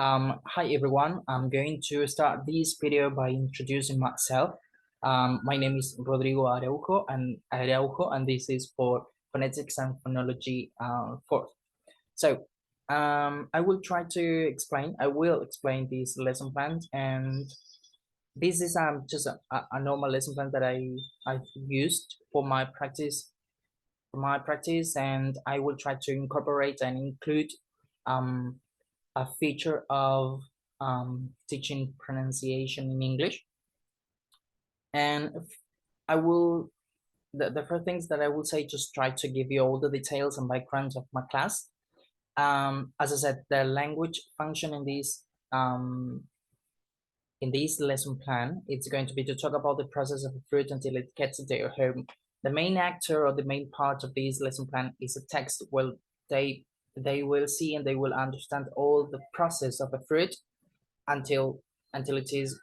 Hi everyone, I'm going to start this video by introducing myself. My name is Rodrigo Araujo, and this is for Phonetics and Phonology 4. So I will try to explain, I will explain this lesson plan, and this is just a normal lesson plan that I've used for my practice, and I will try to incorporate and include a feature of teaching pronunciation in English. And the first things that I will say, just try to give you all the details and backgrounds of my class. As I said, the language function in this lesson plan, it's going to be to talk about the process of a fruit until it gets to their home. The main actor or the main part of this lesson plan is a text. Well, they will see and they will understand all the process of a fruit until it is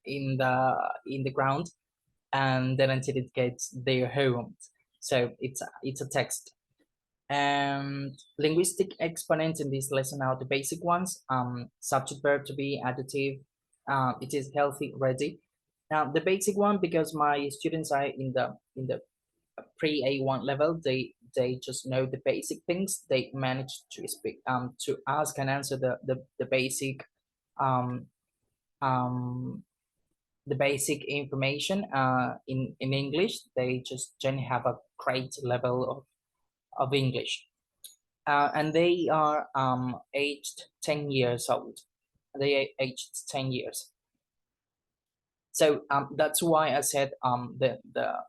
in the ground, and then until it gets their home. So it's a text. And linguistic exponents in this lesson are the basic ones: subject, verb to be, adjective, it is, healthy, ready. Now the basic one, because my students are in the pre-A1 level, they just know the basic things. They manage to speak, to ask and answer the basic the basic information in English. They just generally have a great level of English. And they are aged 10 years old. They are aged 10 years. So that's why I said the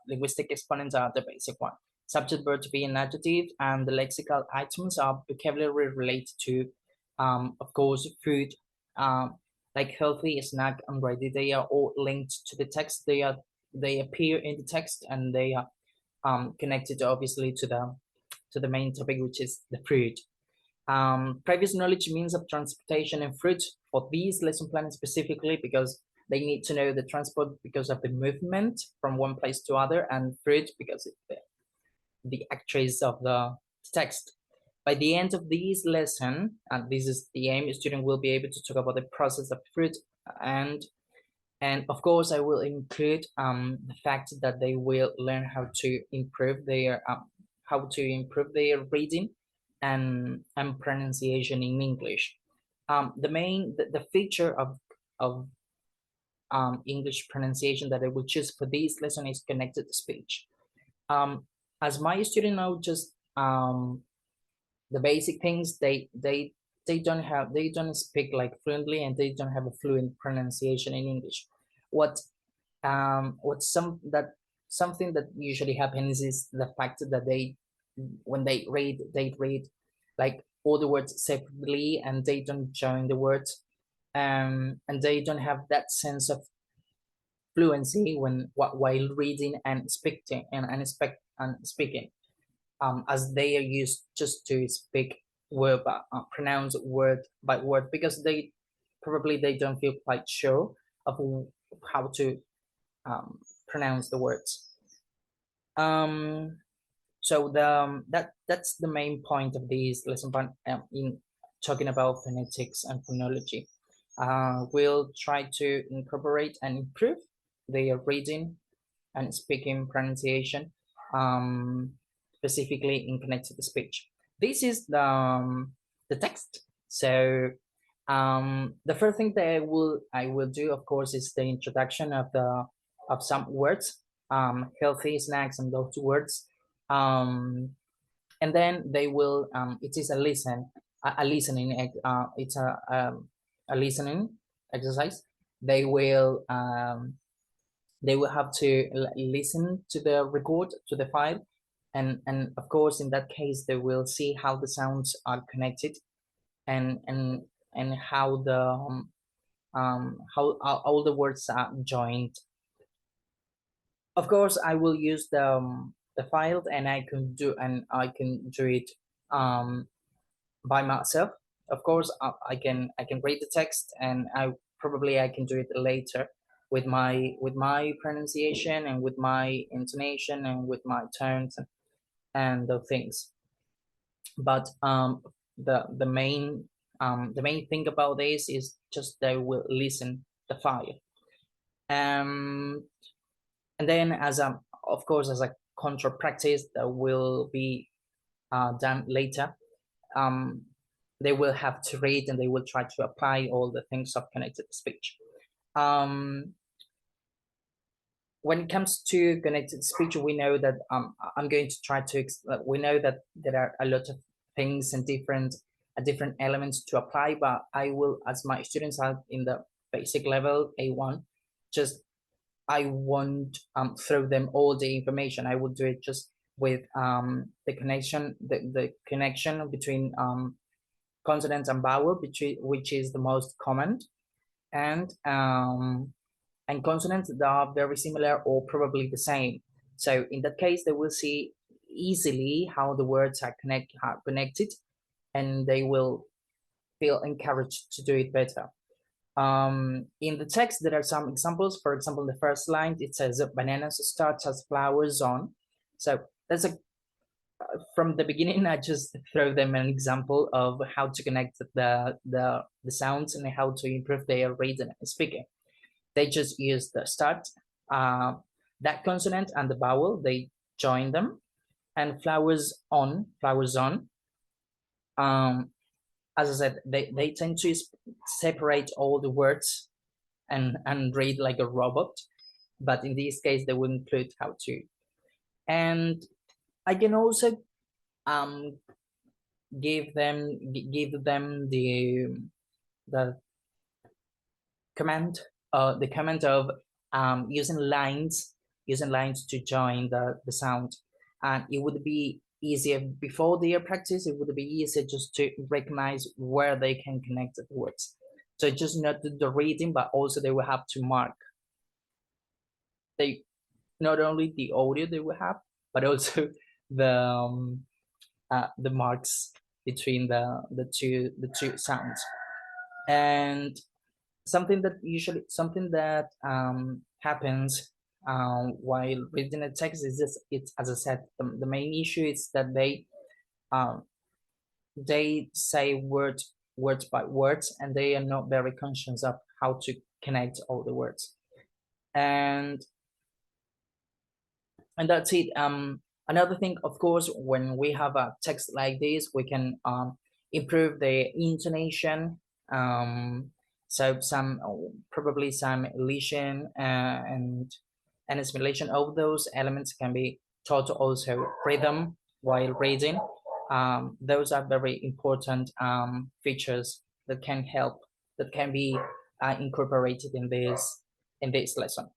linguistic exponents are the basic one. Subject, verb to be, and adjective, and the lexical items are vocabulary related to, of course, food, like healthy, snack, and ready. They are all linked to the text. They appear in the text, and they are connected obviously to the main topic, which is the fruit. Previous knowledge means of transportation and fruit for these lesson plans specifically, because they need to know the transport because of the movement from one place to other, and fruit because it's the actress of the text. By the end of this lesson, and this is the aim, the student will be able to talk about the process of fruit, and of course I will include the fact that they will learn how to improve their reading and pronunciation in English. The feature of English pronunciation that I will choose for this lesson is connected speech. As my student know, just the basic things, they don't speak like fluently, and they don't have a fluent pronunciation in English. Something that usually happens is the fact that when they read like all the words separately, and they don't join the words, and they don't have that sense of fluency while reading and speaking speaking, as they are used just to speak word pronounce word by word, because they don't feel quite sure of how to pronounce the words. So that's the main point of this lesson plan, in talking about phonetics and phonology. We'll try to incorporate and improve their reading and speaking pronunciation, specifically in connected speech. This is the text. So the first thing that I will do, of course, is the introduction of some words, healthy, snacks, and those words. And then they will, it is a listening, it's a listening exercise. They will have to listen to the record, to the file, and of course in that case they will see how the sounds are connected, and how how all the words are joined. Of course I will use the file, and I can do it by myself. Of course I can read the text, and I can do it later with my pronunciation, and with my intonation, and with my tones, and those things. But the main the main thing about this is just they will listen the file. Um, and then as a, of course, as a control practice that will be done later, um, they will have to read and they will try to apply all the things of connected speech. When it comes to connected speech, we know that I'm going to try to, we know that there are a lot of things and different elements to apply, but I will, as my students are in the basic level A1, just I won't throw them all the information. I will do it just with the connection between consonant and vowel, which is the most common, and consonants that are very similar or probably the same. So in that case, they will see easily how the words are connected, and they will feel encouraged to do it better. In the text, there are some examples. For example, the first line, it says bananas start as flowers on. So that's from the beginning, I just throw them an example of how to connect the sounds and how to improve their reading and speaking. They just use the start, that consonant and the vowel, they join them, and flowers on. As I said, they tend to separate all the words and read like a robot, but in this case, they will include how to. And I can also um, give them the command of using lines to join the sound, and it would be easier before their practice. It would be easier just to recognize where they can connect the words. So just not the reading, but also they will have to mark they not only the audio they will have, but also the marks between the two sounds. And something that happens while reading a text is this: it's, as I said, the main issue is that um, they say words by words, and they are not very conscious of how to connect all the words. And that's it. Another thing, of course, when we have a text like this, we can improve the intonation. So probably some elision and assimilation of those elements can be taught. Also rhythm while reading. Those are very important features that can be incorporated in this lesson.